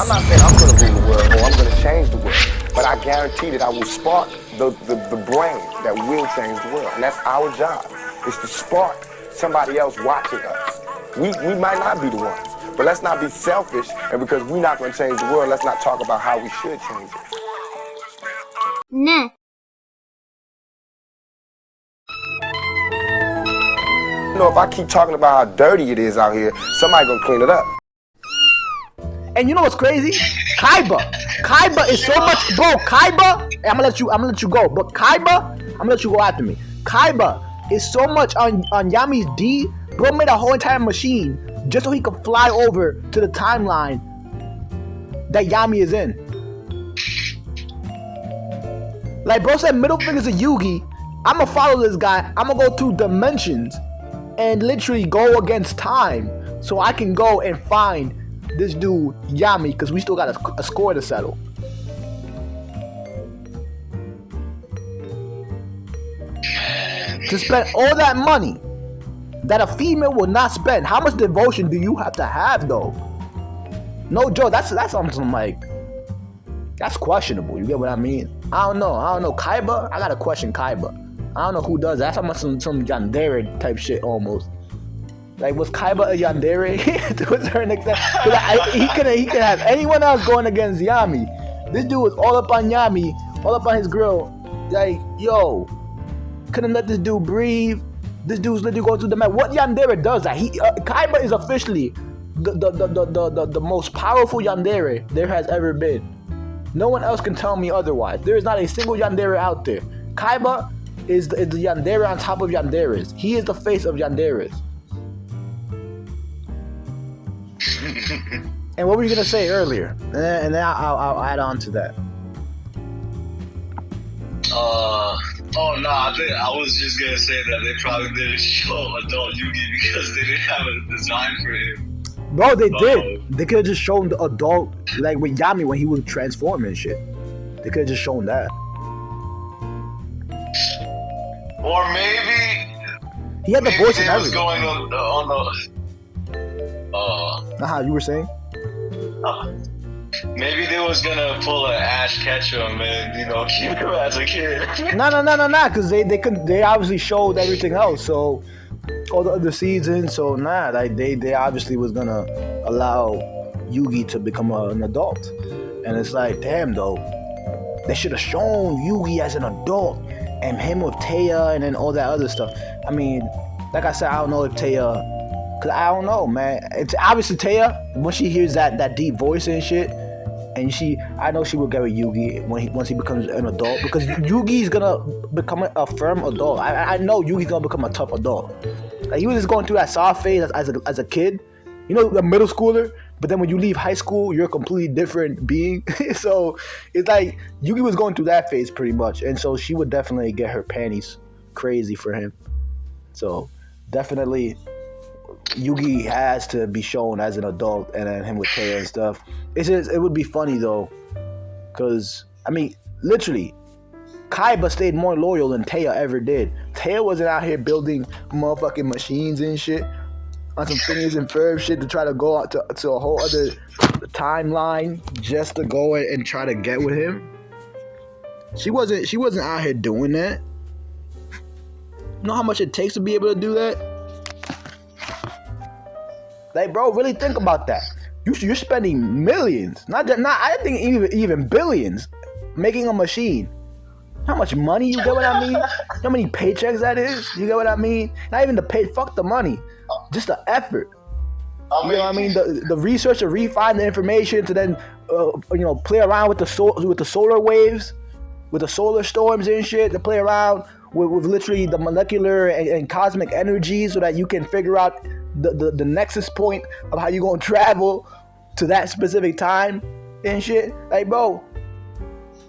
I'm not saying I'm going to rule the world or I'm going to change the world, but I guarantee that I will spark the brain that will change the world. And that's our job, is to spark somebody else watching us. We might not be the ones, but let's not be selfish, and because we're not going to change the world, let's not talk about how we should change it. Nah. You know, if I keep talking about how dirty it is out here, somebody gonna clean it up. And you know what's crazy? Kaiba is so much, bro. Kaiba, I'm gonna let you go. But Kaiba, I'm gonna let you go after me. Kaiba is so much on Yami's D. Bro made a whole entire machine just so he could fly over to the timeline that Yami is in. Like bro said, middle fingers to Yugi. I'ma follow this guy. I'ma go through dimensions and literally go against time so I can go and find this dude Yami, because we still got a score to settle. To spend all that money that a female will not spend, how much devotion do you have to have though? No joke, that's something like, that's questionable, you get what I mean? I don't know, Kaiba, I gotta question Kaiba. I don't know who does that. That's almost some Yandere type shit almost. Like, was Kaiba a Yandere to a certain extent? He could have anyone else going against Yami. This dude was all up on Yami, all up on his grill. Like, yo, couldn't let this dude breathe. This dude's literally going through the map. What Yandere does that? Kaiba is officially the most powerful Yandere there has ever been. No one else can tell me otherwise. There is not a single Yandere out there. Kaiba is the Yandere on top of Yanderes. He is the face of Yanderes. And what were you gonna say earlier? And then I'll add on to that. I was just gonna say that they probably didn't show adult Yugi because they didn't have a design for him. Bro, they did. They could have just shown the adult, like with Yami when he was transforming and shit. They could have just shown that. Or maybe he had the voice and everything. Going on you were saying? Maybe they was gonna pull an Ash Ketchum and keep him as a kid. No, because they obviously showed everything else. So all the other seasons. So they obviously was gonna allow Yugi to become an adult. And it's like, damn though, they should have shown Yugi as an adult. And him with Taya and then all that other stuff. I mean, like I said, I don't know if Taya, cause I don't know, man. It's obviously Taya, when she hears that deep voice and shit, and I know she will get with Yugi once he becomes an adult, because Yugi's gonna become a firm adult. I know Yugi's gonna become a tough adult. Like, he was just going through that soft phase as a kid, a middle schooler. But then when you leave high school, you're a completely different being. So it's like Yugi was going through that phase pretty much. And so she would definitely get her panties crazy for him. So definitely Yugi has to be shown as an adult, and then him with Taya and stuff. It would be funny though. Because, I mean, literally, Kaiba stayed more loyal than Taya ever did. Taya wasn't out here building motherfucking machines and shit on some Phineas and Ferb shit to try to go out to a whole other timeline just to go and try to get with him. She wasn't out here doing that. You know how much it takes to be able to do that? Like, bro, really think about that. You're spending millions, I think even billions, making a machine. How much money, you get what I mean? How many paychecks that is? You get what I mean? Not even the pay, fuck the money. Just the effort. You know what I mean? The research to refine the information, to then play around with the solar waves, with the solar storms and shit, to play around with literally the molecular and cosmic energy, so that you can figure out the nexus point of how you gonna travel to that specific time and shit. Like, bro,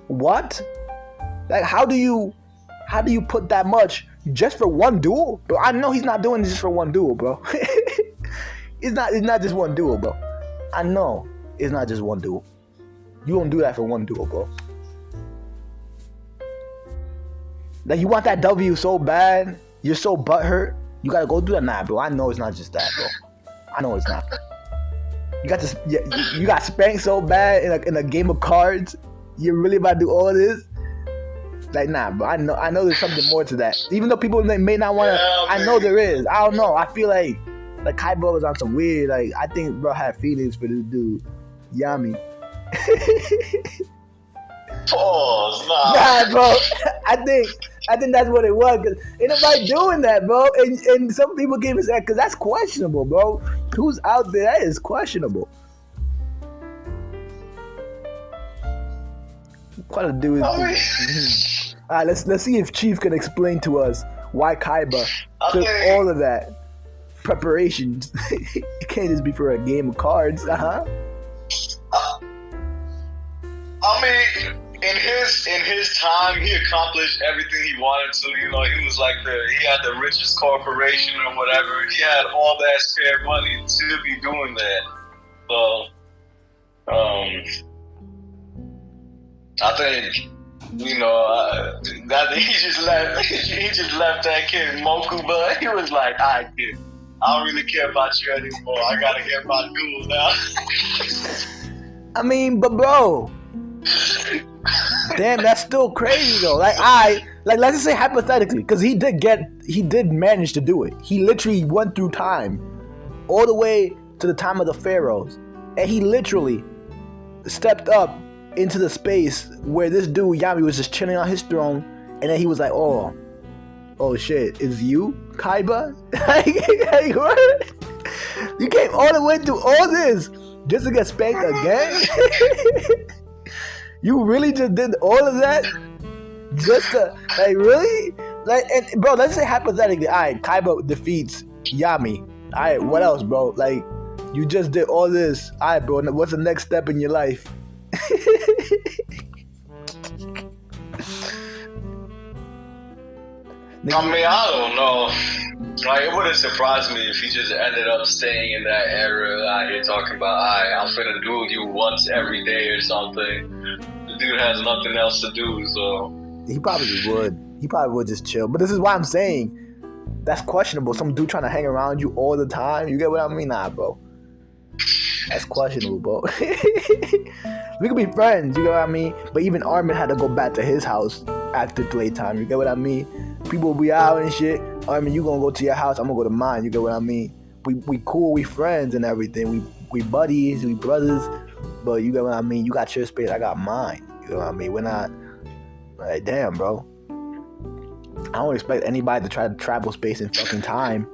what? Like, how do you put that much just for one duel? Bro, I know he's not doing this just for one duel, bro. It's not just one duel, bro. I know it's not just one duel. You don't do that for one duel, bro. Like, you want that W so bad, you're so butthurt, you gotta go do that. Nah, bro, I know it's not just that, bro. I know it's not. you got spanked so bad in a game of cards. You're really about to do all this? Like, nah, bro. I know there's something more to that. Even though people may not want to. Yeah, I know there is. I don't know. I feel like Kaiba was on some weird. Like, I think bro had feelings for this dude, Yami. Pause, nah. Nah, bro. I think that's what it was. Cause ain't nobody doing that, bro. And some people gave us that because that's questionable, bro. Who's out there? That is questionable. Quite a dude. All right, let's see if Chief can explain to us why Kaiba took all of that preparations. It can't just be for a game of cards. I mean, in his time, he accomplished everything he wanted to. You know, he was like he had the richest corporation or whatever. He had all that spare money to be doing that. So, I think, you know, that he just left that kid Moku, but he was like, "All right, kid, I don't really care about you anymore. I gotta get my duels now." I mean, but bro, damn, that's still crazy though. Like, let's just say hypothetically, because he did manage to do it. He literally went through time, all the way to the time of the pharaohs, and he literally stepped up into the space where this dude Yami was just chilling on his throne, and then he was like, "Oh shit, it's you, Kaiba?" Like, what? You came all the way through all this just to get spanked again? You really just did all of that just to, like, really? Like, and bro, let's say hypothetically, alright, Kaiba defeats Yami. Alright, what else, bro? Like, you just did all this. Alright, bro, what's the next step in your life? I mean, I don't know. Like, it wouldn't surprise me if he just ended up staying in that era out here talking about, I'm finna duel you once every day or something. The dude has nothing else to do, so. He probably would. He probably would just chill. But this is why I'm saying that's questionable. Some dude trying to hang around you all the time. You get what I mean? Nah, bro. That's questionable, bro. We could be friends, you get what I mean? But even Armin had to go back to his house after playtime, you get what I mean? People will be out and shit. Armin, you gonna go to your house, I'm gonna go to mine, you get what I mean? We cool, we friends and everything. We buddies, we brothers. But you get what I mean? You got your space, I got mine. You know what I mean? We're not like, damn, bro. I don't expect anybody to try to travel space and fucking time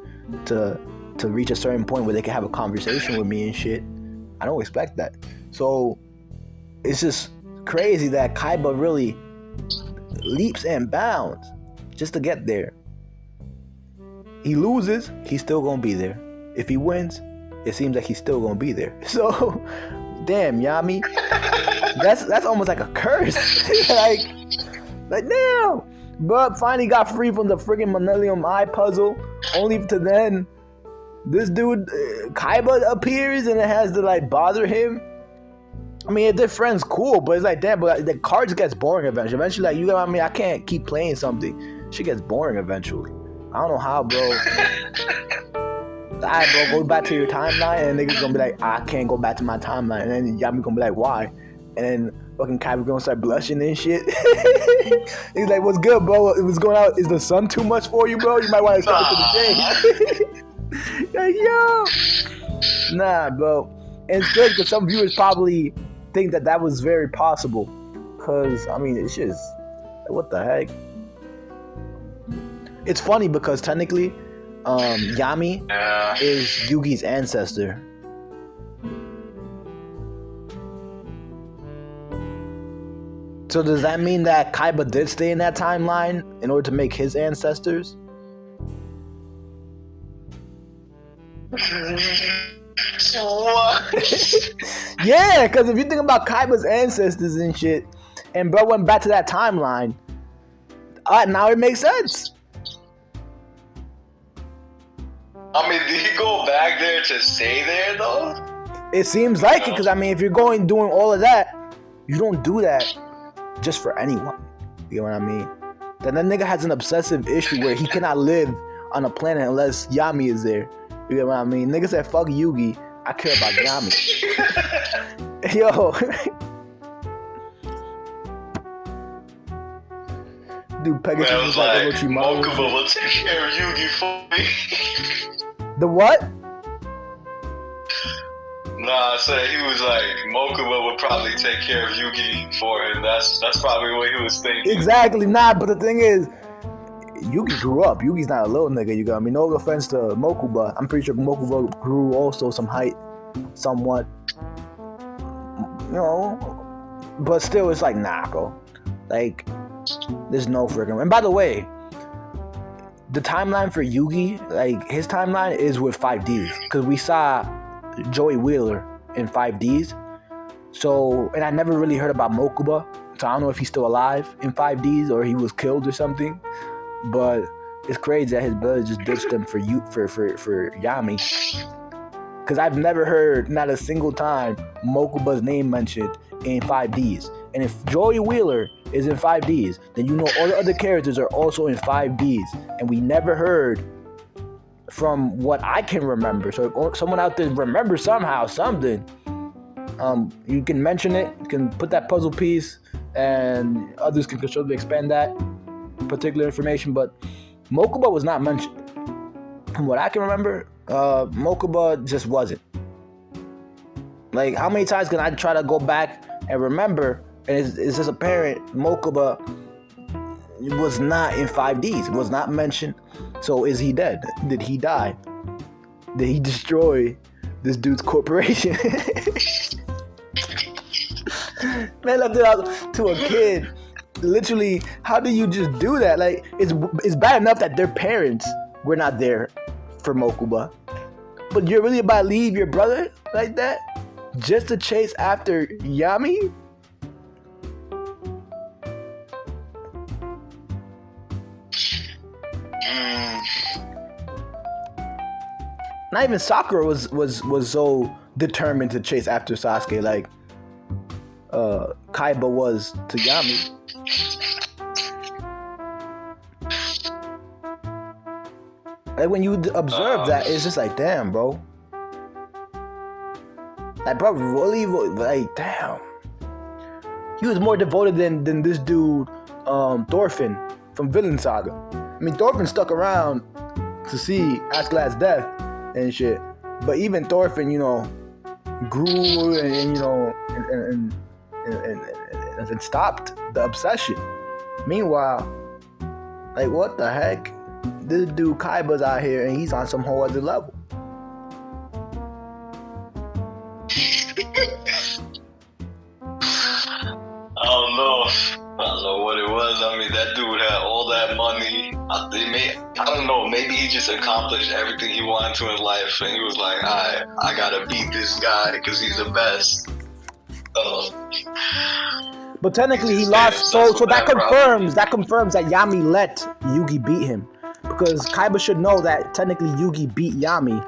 to reach a certain point where they can have a conversation with me and shit. I don't expect that. So it's just crazy that Kaiba really leaps and bounds just to get there. He loses, he's still gonna be there. If he wins, it seems like he's still gonna be there. So, damn, Yami, that's almost like a curse. like damn. But finally got free from the friggin' Millennium Eye puzzle. Only to then, this dude Kaiba appears and it has to like bother him. I mean, if they're friends, cool, but it's like, damn, but the cards gets boring eventually. Eventually, like, you know what I mean? I can't keep playing something. Shit gets boring eventually. I don't know how, bro. Alright, bro, go back to your timeline, and niggas gonna be like, I can't go back to my timeline. And then Yami gonna be like, why? And then fucking Kaiba gonna start blushing and shit. He's like, what's good, bro? What's going on? Is the sun too much for you, bro? You might want to step into the shade. Like, yo. Nah, bro. And it's good because some viewers probably think that was very possible. Because, I mean, it's just, like, what the heck? It's funny because technically, Yami is Yugi's ancestor. So does that mean that Kaiba did stay in that timeline in order to make his ancestors? What? Yeah, because if you think about Kaiba's ancestors and shit, and bro went back to that timeline, now it makes sense. I mean, did he go back there to stay there though? It seems like it, because I mean, if you're doing all of that, you don't do that just for anyone. You know what I mean? Then that nigga has an obsessive issue where he cannot live on a planet unless Yami is there. You know what I mean? Nigga said fuck Yugi I care about Yami. Yo. Dude, Pegasus Man, was like Orochimaru. Mokuba will take care of Yugi for me. The what? Nah, I said he was like, Mokuba would probably take care of Yugi for him. That's probably what he was thinking. Exactly, nah, but the thing is, Yugi grew up. Yugi's not a little nigga, you got me. No offense to Mokuba. I'm pretty sure Mokuba grew also some height, somewhat. You know, but still, it's like, nah, bro. Like, there's no freaking. And by the way, the timeline for Yugi, like, his timeline is with 5Ds. Because we saw Joey Wheeler in 5Ds. So, and I never really heard about Mokuba. So I don't know if he's still alive in 5Ds or he was killed or something. But it's crazy that his brother just ditched him for Yami. Because I've never heard, not a single time, Mokuba's name mentioned in 5Ds. And if Joey Wheeler is in 5Ds, then you know all the other characters are also in 5Ds. And we never heard from what I can remember. So if someone out there remembers somehow something, you can mention it. You can put that puzzle piece, and others can constructively expand that particular information. But Mokuba was not mentioned. From what I can remember, Mokuba just wasn't. Like, how many times can I try to go back and remember, and it's just apparent Mokuba was not in 5Ds. It was not mentioned. So is he dead? Did he die? Did he destroy this dude's corporation? Man, left it out to a kid. Literally, how do you just do that? Like, it's bad enough that their parents were not there for Mokuba, but you're really about to leave your brother like that just to chase after Yami? Not even Sakura was so determined to chase after Sasuke like Kaiba was to Yami. Like, when you observe that, it's just like, damn, bro. Like, bro, really, like, damn. He was more devoted than this dude, Thorfinn from Villain Saga. I mean, Thorfinn stuck around to see Askeladd's death and shit. But even Thorfinn, you know, grew and you know, and stopped the obsession. Meanwhile, like, what the heck? This dude Kaiba's out here and he's on some whole other level. I don't know what it was. I mean, that dude had all that money. I don't know, maybe he just accomplished everything he wanted to in life, and he was like, I gotta beat this guy because he's the best. But technically he lost, so that confirms that Yami let Yugi beat him. Because Kaiba should know that technically Yugi beat Yami.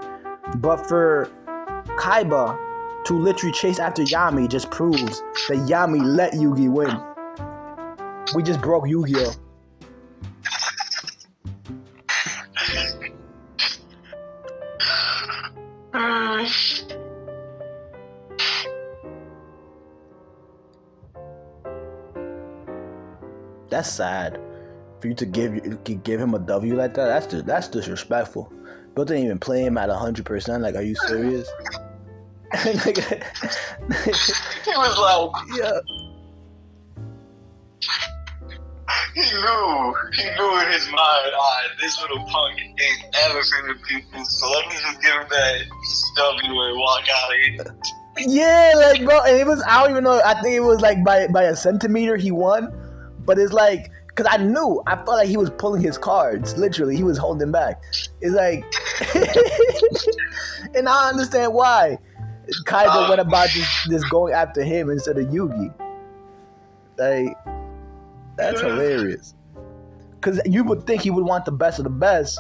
But for Kaiba to literally chase after Yami just proves that Yami let Yugi win. We just broke Yugioh. That's sad. For you to give him a W like that, that's disrespectful. But didn't even play him at 100%. Like, are you serious? He was like, yeah. He knew in his mind, this little punk ain't ever finna beat this, so let me just give him that W and walk out of here. Yeah, like, bro, and it was, I don't even know, I think it was like by a centimeter he won, but it's like, because I felt like he was pulling his cards, literally, he was holding back. It's like, and I understand why Kaiba went about just going after him instead of Yugi. Like, that's hilarious. Because you would think he would want the best of the best,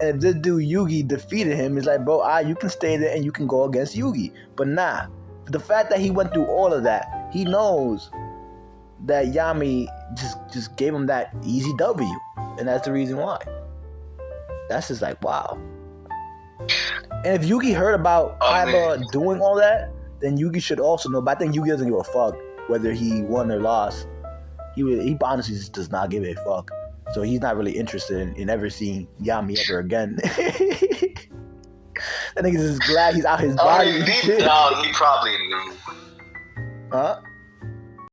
and if this dude Yugi defeated him, it's like, bro, you can stay there and you can go against Yugi. But nah, the fact that he went through all of that, he knows that Yami just gave him that easy W, and that's the reason why. That's just like, wow. And if Yugi heard about Kaiba mean- doing all that, then Yugi should also know. But I think Yugi doesn't give a fuck whether he won or lost. He honestly just does not give a fuck. So he's not really interested in ever seeing Yami ever again. That nigga's just glad he's out his I body. mean, and deep shit. down, he probably knew. Huh?